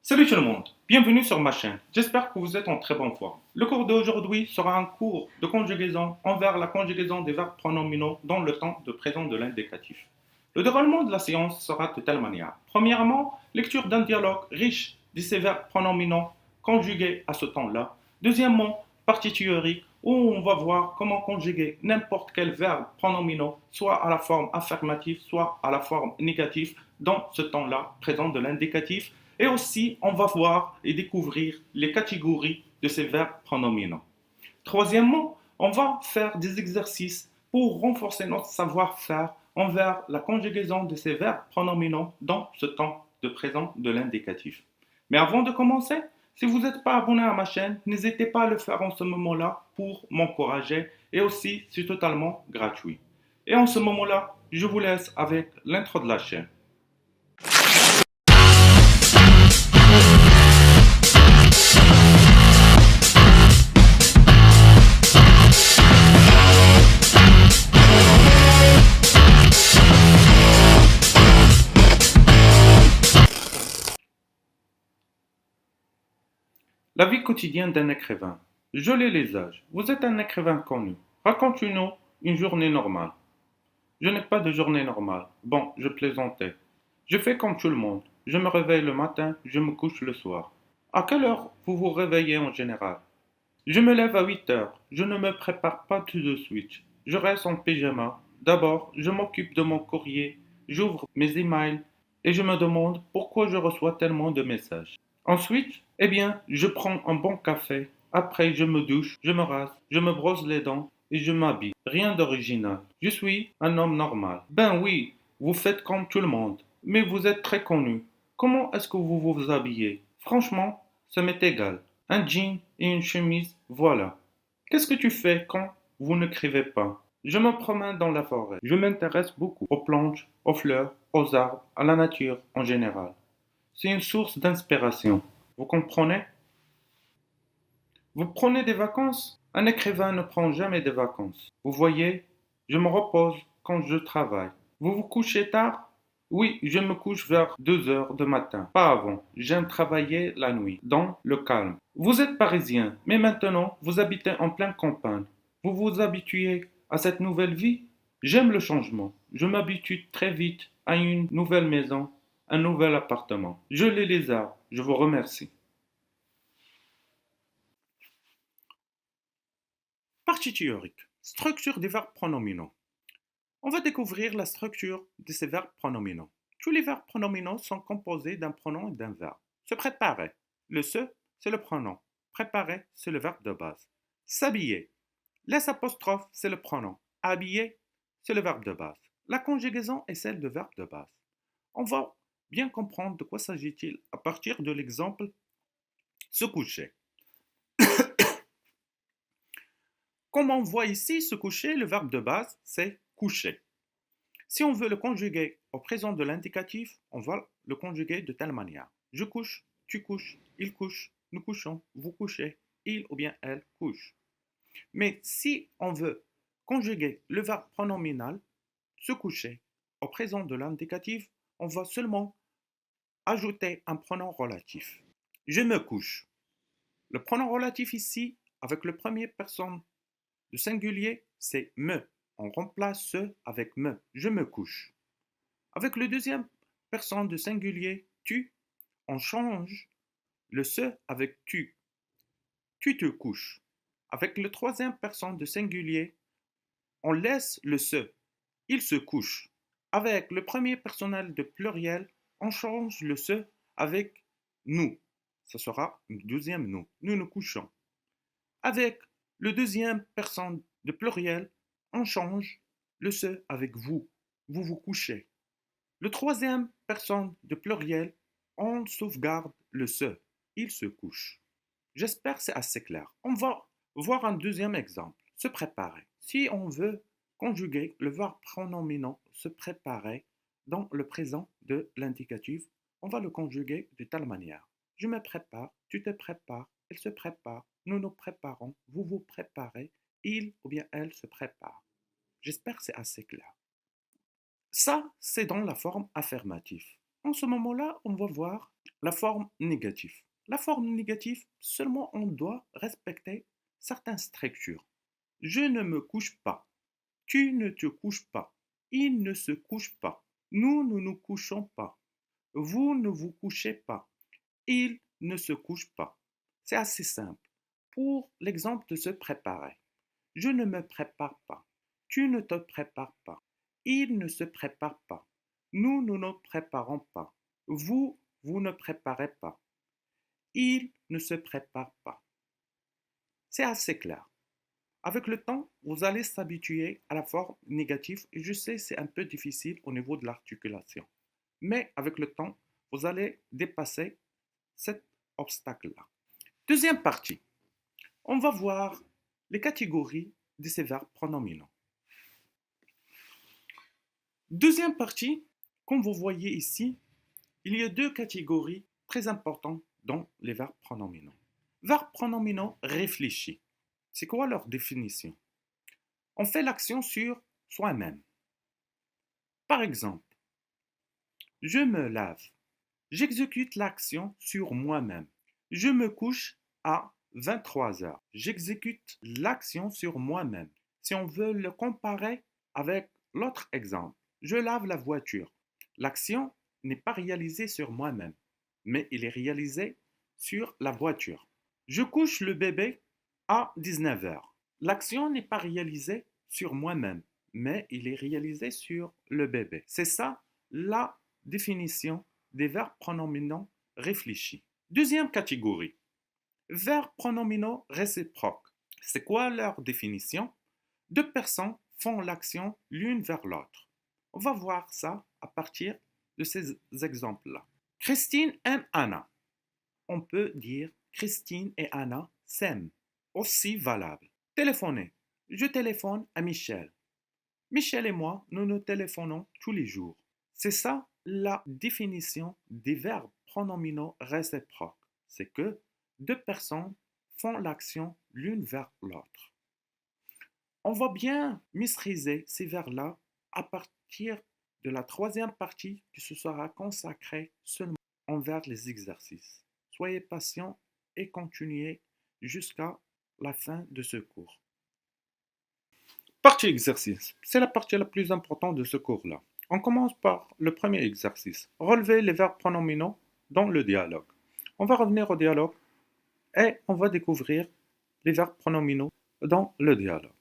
Salut tout le monde, bienvenue sur ma chaîne. J'espère que vous êtes en très bonne forme. Le cours d'aujourd'hui sera un cours de conjugaison envers la conjugaison des verbes pronominaux dans le temps de présent de l'indicatif. Le déroulement de la séance sera de telle manière. Premièrement, lecture d'un dialogue riche de ces verbes pronominaux conjugués à ce temps-là. Deuxièmement, partie théorique où on va voir comment conjuguer n'importe quel verbe pronominaux, soit à la forme affirmative, soit à la forme négative, dans ce temps-là présent de l'indicatif. Et aussi, on va voir et découvrir les catégories de ces verbes pronominaux. Troisièmement, on va faire des exercices pour renforcer notre savoir-faire envers la conjugaison de ces verbes pronominaux dans ce temps de présent de l'indicatif. Mais avant de commencer, si vous n'êtes pas abonné à ma chaîne, n'hésitez pas à le faire en ce moment-là pour m'encourager et aussi c'est totalement gratuit. Et en ce moment-là, je vous laisse avec l'intro de la chaîne. La vie quotidienne d'un écrivain. Jolie les âges. Vous êtes un écrivain connu. Racontez-nous une journée normale. Je n'ai pas de journée normale. Bon, je plaisantais. Je fais comme tout le monde. Je me réveille le matin, je me couche le soir. À quelle heure vous vous réveillez en général? Je me lève à 8 heures. Je ne me prépare pas tout de suite. Je reste en pyjama. D'abord, je m'occupe de mon courrier. J'ouvre mes emails et je me demande pourquoi je reçois tellement de messages. Ensuite, je prends un bon café. Après, je me douche, je me rase, je me brosse les dents et je m'habille. Rien d'original. Je suis un homme normal. Ben oui, vous faites comme tout le monde. Mais vous êtes très connu. Comment est-ce que vous vous habillez? Franchement, ça m'est égal. Un jean et une chemise, voilà. Qu'est-ce que tu fais quand vous n'écrivez pas? Je me promène dans la forêt. Je m'intéresse beaucoup aux plantes, aux fleurs, aux arbres, à la nature en général. C'est une source d'inspiration. Vous comprenez? Vous prenez des vacances? Un écrivain ne prend jamais de vacances. Vous voyez, je me repose quand je travaille. Vous vous couchez tard? Oui, je me couche vers 2 heures du matin, pas avant. J'aime travailler la nuit, dans le calme. Vous êtes parisien, mais maintenant vous habitez en pleine campagne. Vous vous habituez à cette nouvelle vie? J'aime le changement. Je m'habitue très vite à une nouvelle maison, un nouvel appartement. Je les arbres. Je vous remercie. Partie théorique. Structure des verbes pronominaux. On va découvrir la structure de ces verbes pronominaux. Tous les verbes pronominaux sont composés d'un pronom et d'un verbe. Se préparer. Le se, c'est le pronom. Préparer, c'est le verbe de base. S'habiller. Les apostrophes, c'est le pronom. Habiller, c'est le verbe de base. La conjugaison est celle de verbe de base. On va bien comprendre de quoi s'agit-il à partir de l'exemple se coucher. Comme on voit ici, se coucher, le verbe de base, c'est coucher. Si on veut le conjuguer au présent de l'indicatif, on va le conjuguer de telle manière. Je couche, tu couches, il couche, nous couchons, vous couchez, il ou bien elle couche. Mais si on veut conjuguer le verbe pronominal, se coucher, au présent de l'indicatif, on va seulement ajouter un pronom relatif. Je me couche. Le pronom relatif ici, avec le premier personne du singulier, c'est me. On remplace ce avec me. Je me couche. Avec le deuxième personne du singulier, tu, on change le se avec tu. Tu te couches. Avec le troisième personne du singulier, on laisse le se. Il se couche. Avec le premier personnel de pluriel, on change le se avec nous. Ce sera une deuxième nous. Nous nous couchons. Avec le deuxième personne de pluriel, on change le se avec vous. Vous vous couchez. Le troisième personne de pluriel, on sauvegarde le se. Il se couche. J'espère que c'est assez clair. On va voir un deuxième exemple. Se préparer. Si on veut conjuguer le verbe pronominal se préparer dans le présent de l'indicatif, on va le conjuguer de telle manière. Je me prépare, tu te prépares, elle se prépare, nous nous préparons, vous vous préparez, il ou bien elle se prépare. J'espère que c'est assez clair. Ça, c'est dans la forme affirmative. En ce moment-là, on va voir La forme négative. La forme négative, seulement on doit respecter certaines structures. Je ne me couche pas. Tu ne te couches pas. Il ne se couche pas. Nous ne nous couchons pas. Vous ne vous couchez pas. Il ne se couche pas. C'est assez simple. Pour l'exemple de se préparer. Je ne me prépare pas. Tu ne te prépares pas. Il ne se prépare pas. Nous ne nous préparons pas. Vous ne préparez pas. Il ne se prépare pas. C'est assez clair. Avec le temps, vous allez s'habituer à la forme négative et je sais c'est un peu difficile au niveau de l'articulation. Mais avec le temps, vous allez dépasser cet obstacle-là. Deuxième partie, on va voir les catégories de ces verbes pronominaux. Deuxième partie, comme vous voyez ici, il y a deux catégories très importantes dans les verbes pronominaux. Verbes pronominaux réfléchis. C'est quoi leur définition? On fait l'action sur soi-même. Par exemple, je me lave. J'exécute l'action sur moi-même. Je me couche à 23 heures. J'exécute l'action sur moi-même. Si on veut le comparer avec l'autre exemple, je lave la voiture. L'action n'est pas réalisée sur moi-même, mais il est réalisé sur la voiture. Je couche le bébé à 19 heures. L'action n'est pas réalisée sur moi-même, mais il est réalisé sur le bébé. C'est ça la définition des verbes pronominaux réfléchis. Deuxième catégorie, verbes pronominaux réciproques. C'est quoi leur définition? Deux personnes font l'action l'une vers l'autre. On va voir ça à partir de ces exemples-là. Christine aime Anna. On peut dire Christine et Anna s'aiment. Aussi valable. Téléphoner. Je téléphone à Michel. Michel et moi, nous nous téléphonons tous les jours. C'est ça la définition des verbes pronominaux réciproques. C'est que deux personnes font l'action l'une vers l'autre. On va bien maîtriser ces verbes-là à partir de la troisième partie qui se sera consacrée seulement envers les exercices. Soyez patient et continuez jusqu'à la fin de ce cours. Partie exercice. C'est la partie la plus importante de ce cours-là. On commence par le premier exercice. Relever les verbes pronominaux dans le dialogue. On va revenir au dialogue et on va découvrir les verbes pronominaux dans le dialogue.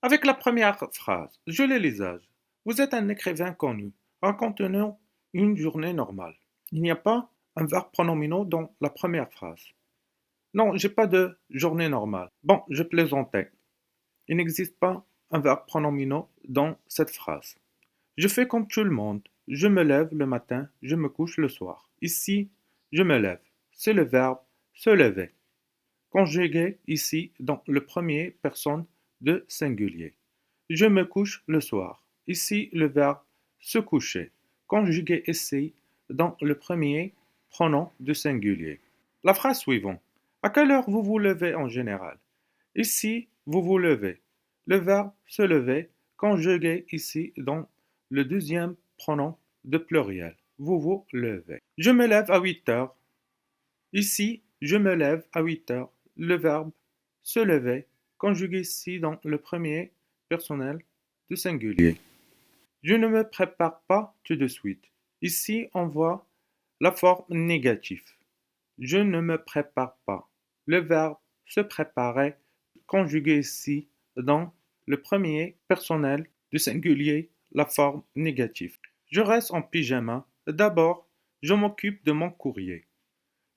Avec la première phrase, je lis les âges. Vous êtes un écrivain connu. Racontez-nous une journée normale. Il n'y a pas un verbe pronominaux dans la première phrase. Non, j'ai pas de journée normale. Bon, je plaisantais. Il n'existe pas un verbe pronominaux dans cette phrase. Je fais comme tout le monde. Je me lève le matin, je me couche le soir. Ici, je me lève. C'est le verbe se lever. Conjugué ici dans le premier personne de singulier. Je me couche le soir. Ici, le verbe se coucher. Conjugué ici dans le premier pronom de singulier. La phrase suivante. À quelle heure vous vous levez en général? Ici, vous vous levez. Le verbe se lever, conjugué ici dans le deuxième pronom de pluriel. Vous vous levez. Je me lève à 8 heures. Ici, je me lève à 8 heures. Le verbe se lever, conjugué ici dans le premier personnel du singulier. Je ne me prépare pas tout de suite. Ici, on voit la forme négative. Je ne me prépare pas. Le verbe se préparer, conjugué ici dans le premier personnel du singulier, la forme négative. Je reste en pyjama. D'abord, je m'occupe de mon courrier.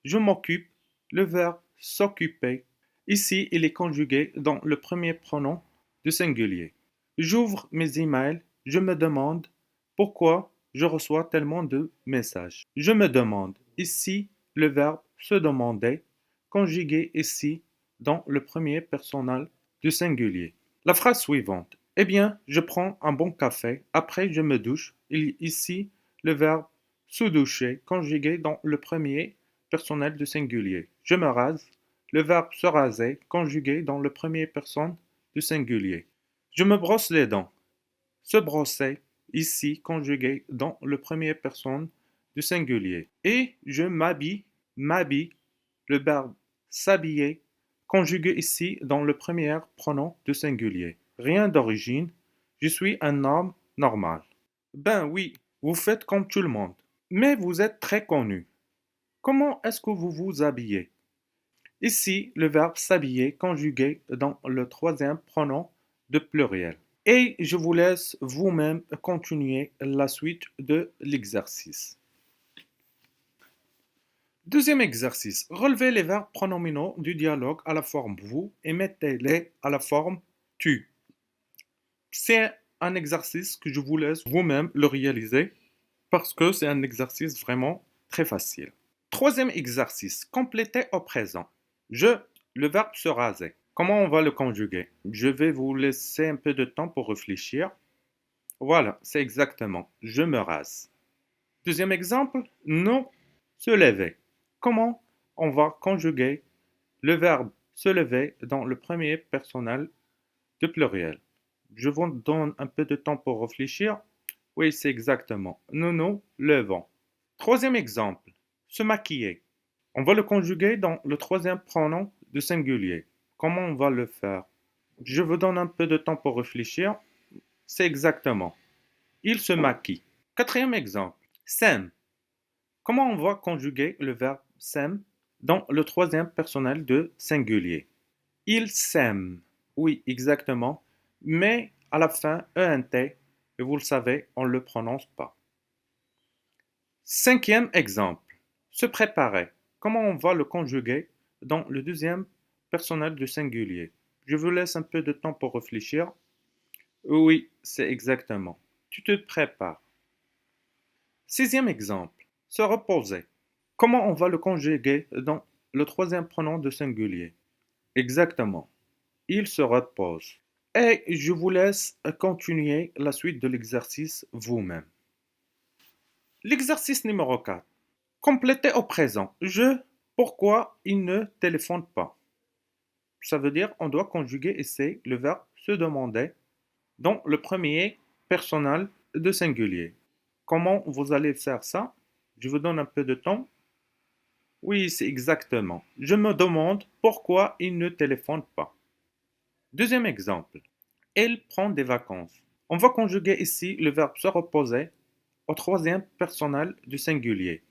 Je m'occupe, le verbe s'occuper. Ici, il est conjugué dans le premier pronom du singulier. J'ouvre mes emails. Je me demande pourquoi je reçois tellement de messages. Je me demande. Ici, le verbe se demander, conjugué ici dans le premier personnel du singulier. La phrase suivante. Eh bien, je prends un bon café. Après, je me douche. Ici, le verbe se doucher, conjugué dans le premier personnel du singulier. Je me rase. Le verbe se raser, conjugué dans le premier personne du singulier. Je me brosse les dents. Se brosser, ici, conjugué dans le premier personne du singulier. Et je m'habille, m'habille, le verbe s'habiller, conjugué ici dans le premier pronom du singulier. Rien d'origine, je suis un homme normal. Ben oui, vous faites comme tout le monde, mais vous êtes très connu. Comment est-ce que vous vous habillez? Ici, le verbe s'habiller conjugué dans le troisième pronom de pluriel. Et je vous laisse vous-même continuer la suite de l'exercice. Deuxième exercice. Relevez les verbes pronominaux du dialogue à la forme vous et mettez-les à la forme tu. C'est un exercice que je vous laisse vous-même le réaliser parce que c'est un exercice vraiment très facile. Troisième exercice. Complétez au présent. Je, le verbe se raser. Comment on va le conjuguer? Je vais vous laisser un peu de temps pour réfléchir. Voilà, c'est exactement. Je me rase. Deuxième exemple. Nous, se lever. Comment on va conjuguer le verbe se lever dans le premier personnel de pluriel? Je vous donne un peu de temps pour réfléchir. Oui, c'est exactement. Nous nous levons. Troisième exemple. Se maquiller. On va le conjuguer dans le troisième pronom de singulier. Comment on va le faire? Je vous donne un peu de temps pour réfléchir. C'est exactement. Il se maquille. Quatrième exemple. S'aime. Comment on va conjuguer le verbe s'aime dans le troisième personnel de singulier? Il s'aime. Oui, exactement. Mais à la fin, ENT, et vous le savez, on ne le prononce pas. Cinquième exemple. Se préparer. Comment on va le conjuguer dans le deuxième personnel du singulier? Je vous laisse un peu de temps pour réfléchir. Oui, c'est exactement. Tu te prépares. Sixième exemple. Se reposer. Comment on va le conjuguer dans le troisième pronom de singulier? Exactement. Il se repose. Et je vous laisse continuer la suite de l'exercice vous-même. L'exercice numéro 4. Complétez au présent. Je, pourquoi il ne téléphone pas? Ça veut dire on doit conjuguer ici le verbe se demander dans le premier personnel de singulier. Comment vous allez faire ça? Je vous donne un peu de temps. Oui, c'est exactement. Je me demande pourquoi il ne téléphone pas. Deuxième exemple. Elle prend des vacances. On va conjuguer ici le verbe se reposer au troisième personnel du singulier.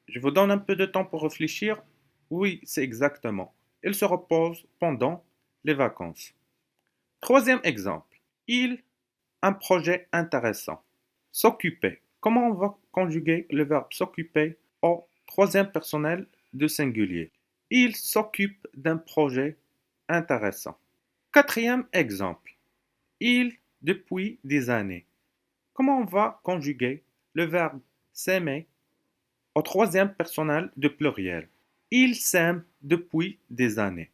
Je vous donne un peu de temps pour réfléchir. Oui, c'est exactement. Elle se repose pendant les vacances. Troisième exemple. Il un projet intéressant. S'occuper. Comment on va conjuguer le verbe s'occuper au troisième personnel de singulier? Il s'occupe d'un projet intéressant. Quatrième exemple. Il depuis des années. Comment on va conjuguer le verbe s'aimer au troisième personnel de pluriel? Il s'aime depuis des années.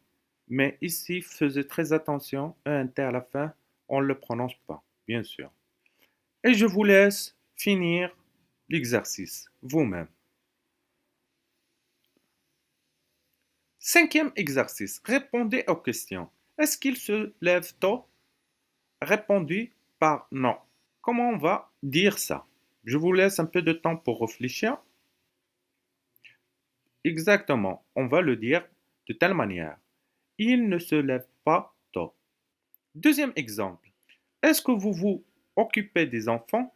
Mais ici, faisez très attention, un T à la fin, on ne le prononce pas, bien sûr. Et je vous laisse finir l'exercice vous-même. Cinquième exercice. Répondez aux questions. Est-ce qu'il se lève tôt? Répondez par non. Comment on va dire ça? Je vous laisse un peu de temps pour réfléchir. Exactement, on va le dire de telle manière. Il ne se lève pas tôt. Deuxième exemple. Est-ce que vous vous occupez des enfants?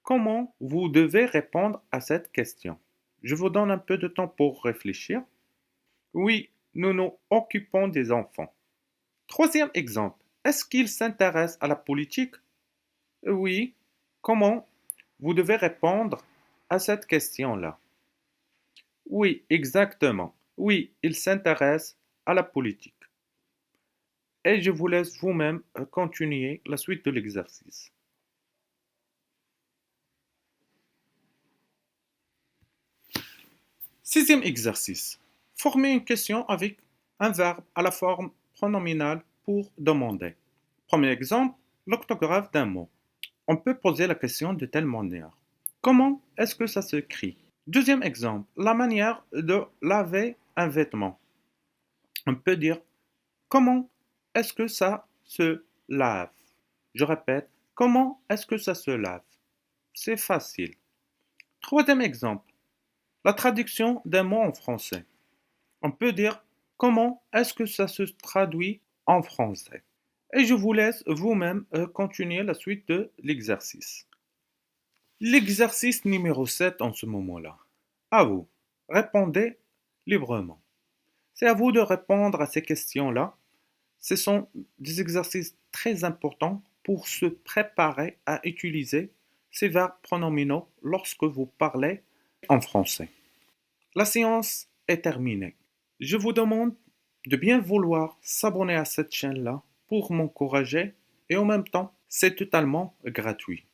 Comment vous devez répondre à cette question? Je vous donne un peu de temps pour réfléchir. Oui, nous nous occupons des enfants. Troisième exemple. Est-ce qu'il s'intéresse à la politique? Oui. Comment vous devez répondre à cette question-là? Oui, exactement. Oui, il s'intéresse à la politique. Et je vous laisse vous-même continuer la suite de l'exercice. Sixième exercice. Formez une question avec un verbe à la forme pronominale pour demander. Premier exemple, l'orthographe d'un mot. On peut poser la question de telle manière. Comment est-ce que ça s'écrit? Deuxième exemple, la manière de laver un vêtement. On peut dire comment est-ce que ça se lave? Je répète, comment est-ce que ça se lave? C'est facile. Troisième exemple, La traduction d'un mot en français. On peut dire comment est-ce que ça se traduit en français. Et je vous laisse vous-même continuer la suite de l'exercice. L'exercice numéro 7 en ce moment-là. À vous. Répondez librement. C'est à vous de répondre à ces questions-là. Ce sont des exercices très importants pour se préparer à utiliser ces verbes pronominaux lorsque vous parlez en français. La séance est terminée. Je vous demande de bien vouloir s'abonner à cette chaîne-là pour m'encourager et en même temps, c'est totalement gratuit.